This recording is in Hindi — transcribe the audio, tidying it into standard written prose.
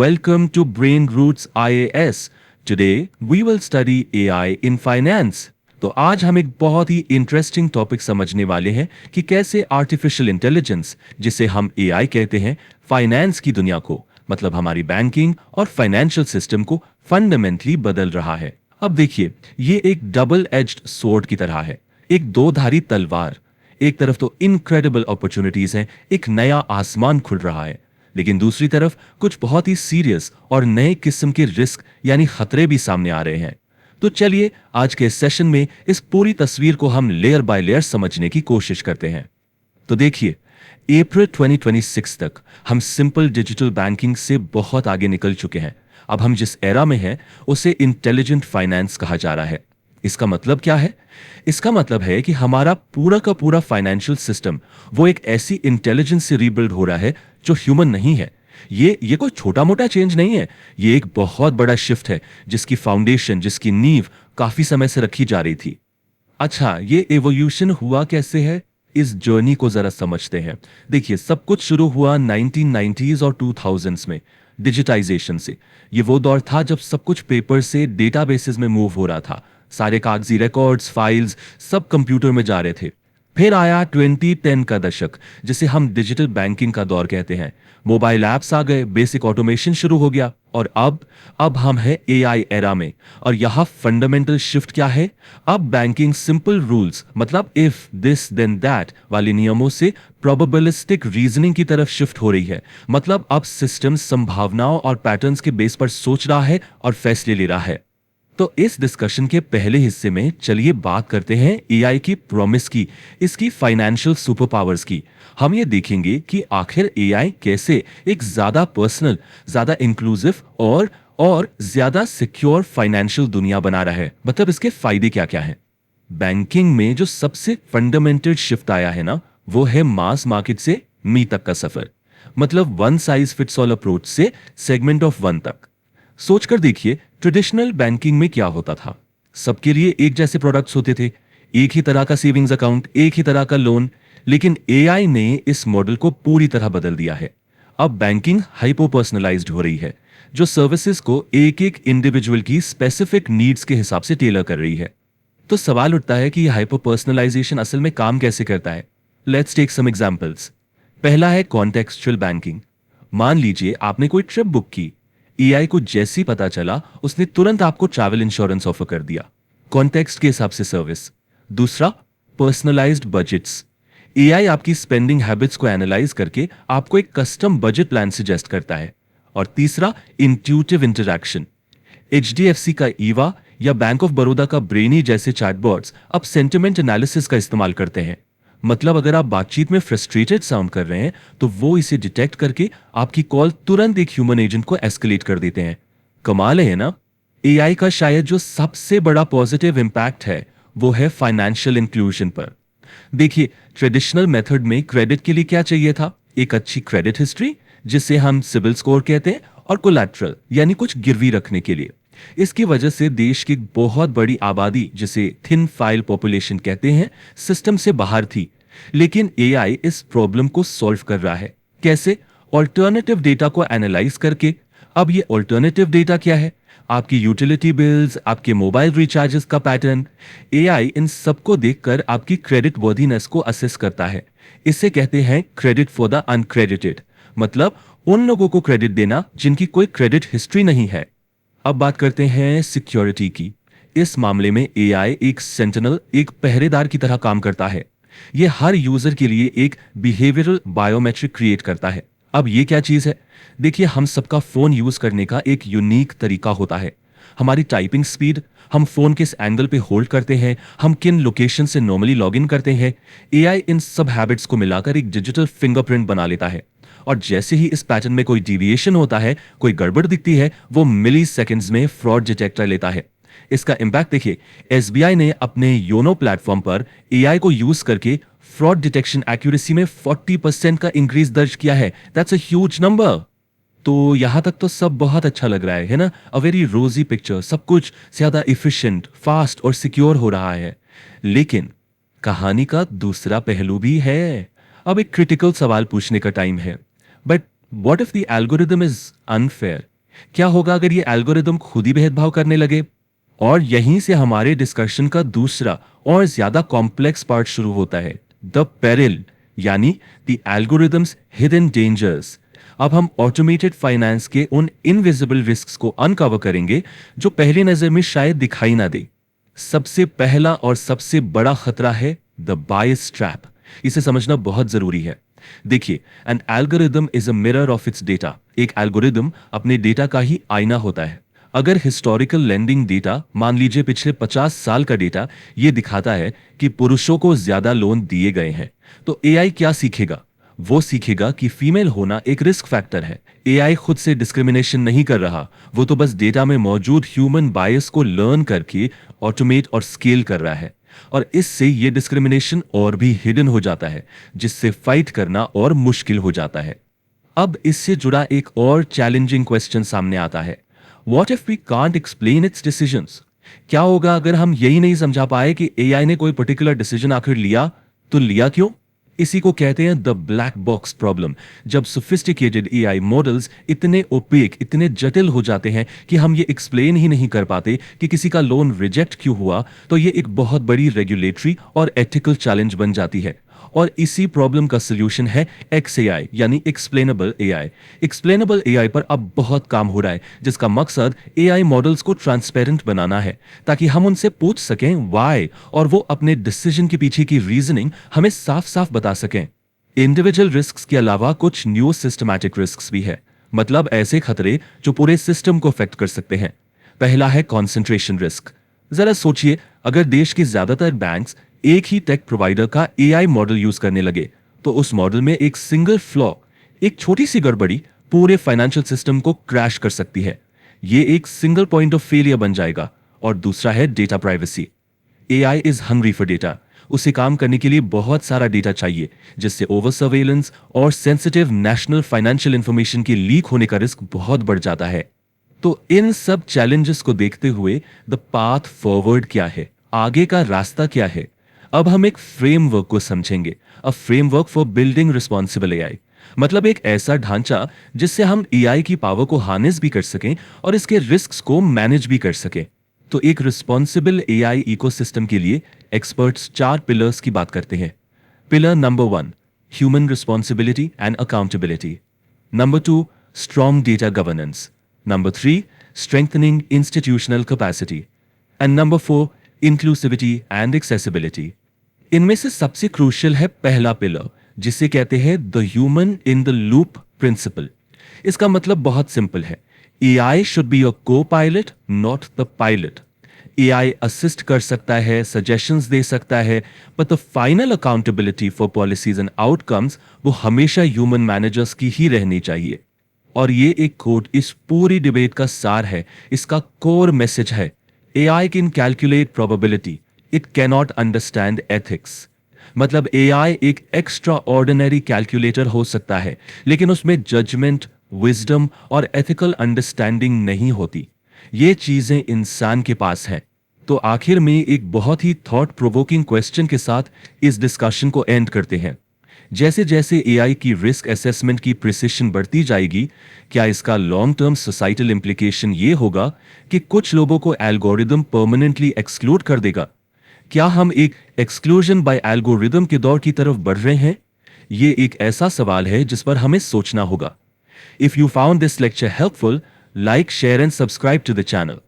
welcome to Brain Roots IAS. Today we will study AI in finance. तो आज हम एक बहुत ही इंटरेस्टिंग टॉपिक समझने वाले हैं कि कैसे आर्टिफिशियल इंटेलिजेंस, जिसे हम एआई कहते हैं, फाइनेंस की दुनिया को, मतलब हमारी बैंकिंग और फाइनेंशियल सिस्टम को फंडामेंटली बदल रहा है। अब देखिए, ये एक डबल एज्ड स्वॉर्ड की तरह है, एक दो धारी तलवार। एक तरफ तो इनक्रेडिबल अपॉर्चुनिटीज हैं, एक नया आसमान खुल रहा है, लेकिन दूसरी तरफ कुछ बहुत ही सीरियस और नए किस्म के रिस्क यानी खतरे भी सामने आ रहे हैं। तो चलिए आज के सेशन में इस पूरी तस्वीर को हम लेयर बाय लेयर समझने की कोशिश करते हैं। तो देखिए, अप्रैल 2026 तक हम सिंपल डिजिटल बैंकिंग से बहुत आगे निकल चुके हैं। अब हम जिस एरा में हैं उसे इंटेलिजेंट फाइनेंस कहा जा रहा है। इसका मतलब क्या है? इसका मतलब है कि हमारा पूरा का पूरा फाइनेंशियल सिस्टम वो एक ऐसी इंटेलिजेंस से रीबिल्ड हो रहा है जो ह्यूमन नहीं है। ये कोई छोटा मोटा चेंज नहीं है, ये एक बहुत बड़ा शिफ्ट है जिसकी फाउंडेशन, जिसकी नींव काफी समय से रखी जा रही थी। अच्छा, ये एवोल्यूशन हुआ कैसे है? इस जर्नी को जरा समझते हैं। देखिए, सब कुछ शुरू हुआ 1990s और 2000s में डिजिटाइजेशन से। ये वो दौर था जब सब कुछ पेपर से डेटाबेसेस में मूव हो रहा था। सारे कागजी रिकॉर्ड्स, फाइल्स सब कंप्यूटर में जा रहे थे। फिर आया 2010 का दशक, जिसे हम डिजिटल बैंकिंग का दौर कहते हैं। मोबाइल ऐप्स आ गए, बेसिक ऑटोमेशन शुरू हो गया, और अब हम हैं एआई एरा में। और यहां फंडामेंटल शिफ्ट क्या है? अब बैंकिंग सिंपल रूल्स, मतलब इफ दिस देन दैट वाले नियमों से प्रोबेबिलिस्टिक रीजनिंग की तरफ शिफ्ट हो रही है। मतलब अब सिस्टम संभावनाओं और पैटर्न्स के बेस पर सोच रहा है और फैसले ले रहा है। तो इस डिस्कशन के पहले हिस्से में चलिए बात करते हैं एआई की प्रॉमिस की, इसकी फाइनेंशियल सुपर पावर्स की। हम ये देखेंगे कि आखिर एआई कैसे एक ज्यादा पर्सनल, ज्यादा इंक्लूसिव और ज्यादा सिक्योर फाइनेंशियल दुनिया बना रहा है। मतलब इसके फायदे क्या क्या हैं? बैंकिंग में जो सबसे फंडामेंटल शिफ्ट आया है ना, वो है मास मार्केट से मी तक का सफर। मतलब one size fits all approach से सेगमेंट ऑफ वन तक। सोचकर देखिए, ट्रेडिशनल बैंकिंग में क्या होता था? सबके लिए एक जैसे प्रोडक्ट्स होते थे, एक ही तरह का सेविंग्स अकाउंट, एक ही तरह का लोन। लेकिन एआई ने इस मॉडल को पूरी तरह बदल दिया है। अब बैंकिंग हाइपर पर्सनलाइज्ड हो रही है, जो सर्विसेज को एक एक इंडिविजुअल की स्पेसिफिक नीड्स के हिसाब से टेलर कर रही है। तो सवाल उठता है कि यह हाइपर पर्सनलाइजेशन असल में काम कैसे करता है? Let's take some examples. पहला है कॉन्टेक्सचुअल बैंकिंग। मान लीजिए आपने कोई ट्रिप बुक की, एआई को जैसे ही पता चला उसने तुरंत आपको ट्रैवल इंश्योरेंस ऑफर कर दिया, कॉन्टेक्स्ट के हिसाब से सर्विस। दूसरा, पर्सनलाइज्ड बजट्स। एआई आपकी स्पेंडिंग हैबिट्स को एनालाइज करके आपको एक कस्टम बजट प्लान सजेस्ट करता है। और तीसरा, इंट्यूटिव इंटरैक्शन। एचडीएफसी का ईवा या बैंक ऑफ बड़ौदा का ब्रेनी जैसे चैटबॉट्स अब सेंटिमेंट एनालिसिस का इस्तेमाल करते हैं। मतलब अगर आप बातचीत में फ्रस्ट्रेटेड साउंड कर रहे हैं तो वो इसे डिटेक्ट करके आपकी कॉल तुरंत एक ह्यूमन एजेंट को एस्केलेट कर देते हैं। कमाल है ना? एआई का शायद जो सबसे बड़ा पॉजिटिव इंपैक्ट है वो है फाइनेंशियल इंक्लूजन पर। देखिए, ट्रेडिशनल मेथड में क्रेडिट के लिए क्या चाहिए था? एक अच्छी क्रेडिट हिस्ट्री, जिसे हम सिबिल स्कोर कहते हैं, और कोलैटरल यानी कुछ गिरवी रखने के लिए। इसकी वजह से देश की बहुत बड़ी आबादी, जिसे थिन फाइल पॉपुलेशन कहते हैं, सिस्टम से बाहर थी। लेकिन एआई इस प्रॉब्लम को सॉल्व कर रहा है। कैसे? ऑल्टरनेटिव डेटा को एनालाइज करके। अब ये ऑल्टरनेटिव डेटा क्या है? आपकी यूटिलिटी बिल्स, आपके मोबाइल रिचार्जेस का पैटर्न। एआई इन सबको देखकर आपकी क्रेडिट वर्दीनेस को असेस करता है। इसे कहते हैं क्रेडिट फॉर द अनक्रेडिटेड, मतलब उन लोगों को क्रेडिट देना जिनकी कोई क्रेडिट हिस्ट्री नहीं है। अब बात करते हैं सिक्योरिटी की। इस मामले में एआई एक सेंटिनल, एक पहरेदार की तरह काम करता है। यह हर यूजर के लिए एक बिहेवियरल बायोमेट्रिक क्रिएट करता है। अब ये क्या चीज है? देखिए, हम सबका फोन यूज करने का एक यूनिक तरीका होता है। हमारी टाइपिंग स्पीड, हम फोन किस एंगल पे होल्ड करते हैं, हम किन लोकेशन से नॉर्मली लॉगिन करते हैं। एआई इन सब हैबिट्स को मिलाकर एक डिजिटल फिंगरप्रिंट बना लेता है। और जैसे ही इस पैटर्न में कोई डिविएशन होता है, कोई गड़बड़ दिखती है, वो मिली सेकेंड्स में फ्रॉड डिटेक्टर लेता है। इसका इंपैक्ट देखिए, एसबीआई ने अपने योनो प्लेटफॉर्म पर एआई को यूज करके फ्रॉड डिटेक्शन एक्यूरेसी में 40% का इंक्रीज दर्ज किया है। That's a huge number. तो यहां तक तो सब बहुत अच्छा लग रहा है ना? अ वेरी रोजी पिक्चर, सब कुछ ज्यादा इफिशिएंट, फास्ट और सिक्योर हो रहा है। लेकिन कहानी का दूसरा पहलू भी है। अब एक क्रिटिकल सवाल पूछने का टाइम है। But what if the algorithm is unfair? क्या होगा अगर ये एल्गोरिदम खुद ही भेदभाव करने लगे? और यहीं से हमारे डिस्कशन का दूसरा और ज्यादा कॉम्प्लेक्स पार्ट शुरू होता है, द पेरिल, यानी द एल्गोरिदम्स हिडन डेंजर्स। अब हम ऑटोमेटेड फाइनेंस के उन इनविजिबल रिस्क्स को अनकवर करेंगे जो पहली नजर में शायद दिखाई ना दे। सबसे पहला और सबसे बड़ा खतरा है द बायस ट्रैप। इसे समझना बहुत जरूरी है। देखिए, N algorithm is a mirror of its data. एक एल्गोरिदम अपने डेटा का ही आईना होता है। अगर हिस्टोरिकल लेंडिंग डेटा, मान लीजिए पिछले 50 साल का डेटा, ये दिखाता है कि पुरुषों को ज्यादा लोन दिए गए हैं, तो एआई क्या सीखेगा? वो सीखेगा कि फीमेल होना एक रिस्क फैक्टर है। एआई खुद से डिस्क्रिमिनेशन नहीं कर रहा, वो तो बस डेटा में मौजूद ह्यूमन बायस को लर्न करके ऑटोमेट और स्केल कर रहा है। और इससे ये डिस्क्रिमिनेशन और भी हिडन हो जाता है, जिससे फाइट करना और मुश्किल हो जाता है। अब इससे जुड़ा एक और चैलेंजिंग क्वेश्चन सामने आता है, what if we can't explain its decisions? क्या होगा अगर हम यही नहीं समझा पाए कि एआई ने कोई पर्टिकुलर डिसीजन आखिर लिया, तो लिया क्यों? इसी को कहते हैं द ब्लैक बॉक्स प्रॉब्लम। जब सोफिस्टिकेटेड एआई मॉडल्स इतने ओपेक, इतने जटिल हो जाते हैं कि हम ये एक्सप्लेन ही नहीं कर पाते कि किसी का लोन रिजेक्ट क्यों हुआ, तो ये एक बहुत बड़ी रेगुलेटरी और एथिकल चैलेंज बन जाती है। और इसी प्रॉब्लम का सोल्यूशन है XAI, यानी एक्सप्लेनेबल एआई। एक्सप्लेनेबल एआई पर अब बहुत काम हो रहा है, जिसका मकसद एआई मॉडल्स को ट्रांसपेरेंट बनाना है, ताकि हम उनसे पूछ सकें व्हाई, और वो अपने डिसीजन के पीछे की रीजनिंग हमें साफ साफ बता सकें। इंडिविजुअल रिस्क्स के अलावा कुछ न्यू सिस्टमैटिक रिस्क्स भी है, मतलब ऐसे खतरे जो पूरे सिस्टम को अफेक्ट कर सकते हैं। पहला है कॉन्सेंट्रेशन रिस्क। जरा सोचिए, अगर देश के ज्यादातर बैंक्स एक ही टेक प्रोवाइडर का एआई मॉडल यूज करने लगे, तो उस मॉडल में एक सिंगल फ्लॉ, एक छोटी सी गड़बड़ी पूरे फाइनेंशियल सिस्टम को क्रैश कर सकती है। ये एक सिंगल पॉइंट ऑफ फेलियर बन जाएगा। और दूसरा है data privacy. AI is hungry for data. उसे काम करने के लिए बहुत सारा डेटा चाहिए, जिससे ओवर सर्वेलेंस और सेंसिटिव नेशनल फाइनेंशियल इंफॉर्मेशन के लीक होने का रिस्क बहुत बढ़ जाता है। तो इन सब चैलेंजेस को देखते हुए द पाथ फॉरवर्ड क्या है, आगे का रास्ता क्या है? अब हम एक फ्रेमवर्क को समझेंगे, a framework for building responsible AI. मतलब एक ऐसा ढांचा जिससे हम एआई की पावर को हार्नेस भी कर सकें और इसके रिस्क्स को मैनेज भी कर सकें। तो एक रिस्पॉन्सिबल एआई इकोसिस्टम के लिए एक्सपर्ट्स 4 पिलर्स की बात करते हैं। Pillar number 1, human responsibility and accountability. Number 2, strong data governance. Number 3, strengthening institutional capacity. And number 4, inclusivity and accessibility. इनमें से सबसे क्रूशियल है पहला पिलर, जिसे कहते हैं the human in the loop principle. इसका मतलब बहुत सिंपल है, AI should be your copilot, not the pilot. AI assist कर सकता है, सजेशंस दे सकता है, but the final accountability for policies and outcomes वो हमेशा ह्यूमन मैनेजर्स की ही रहनी चाहिए। और ये एक कोट इस पूरी डिबेट का सार है, इसका कोर मैसेज है, AI can calculate probability, it cannot understand ethics. मतलब एआई एक एक्स्ट्रा ऑर्डिनरी कैलकुलेटर हो सकता है, लेकिन उसमें जजमेंट, विजडम और एथिकल अंडरस्टैंडिंग नहीं होती। ये चीजें इंसान के पास हैं। तो आखिर में एक बहुत ही थॉट प्रोवोकिंग क्वेश्चन के साथ इस डिस्कशन को एंड करते हैं। जैसे जैसे एआई की रिस्क असेसमेंट की प्रिसिशन बढ़ती जाएगी, क्या इसका लॉन्ग टर्म सोसाइटल इंप्लीकेशन ये होगा कि कुछ लोगों को एल्गोरिदम परमानेंटली एक्सक्लूड कर देगा? क्या हम एक एक्सक्लूजन बाय एल्गोरिदम के दौर की तरफ बढ़ रहे हैं? ये एक ऐसा सवाल है जिस पर हमें सोचना होगा। If you found this lecture helpful, like, share and subscribe to the channel.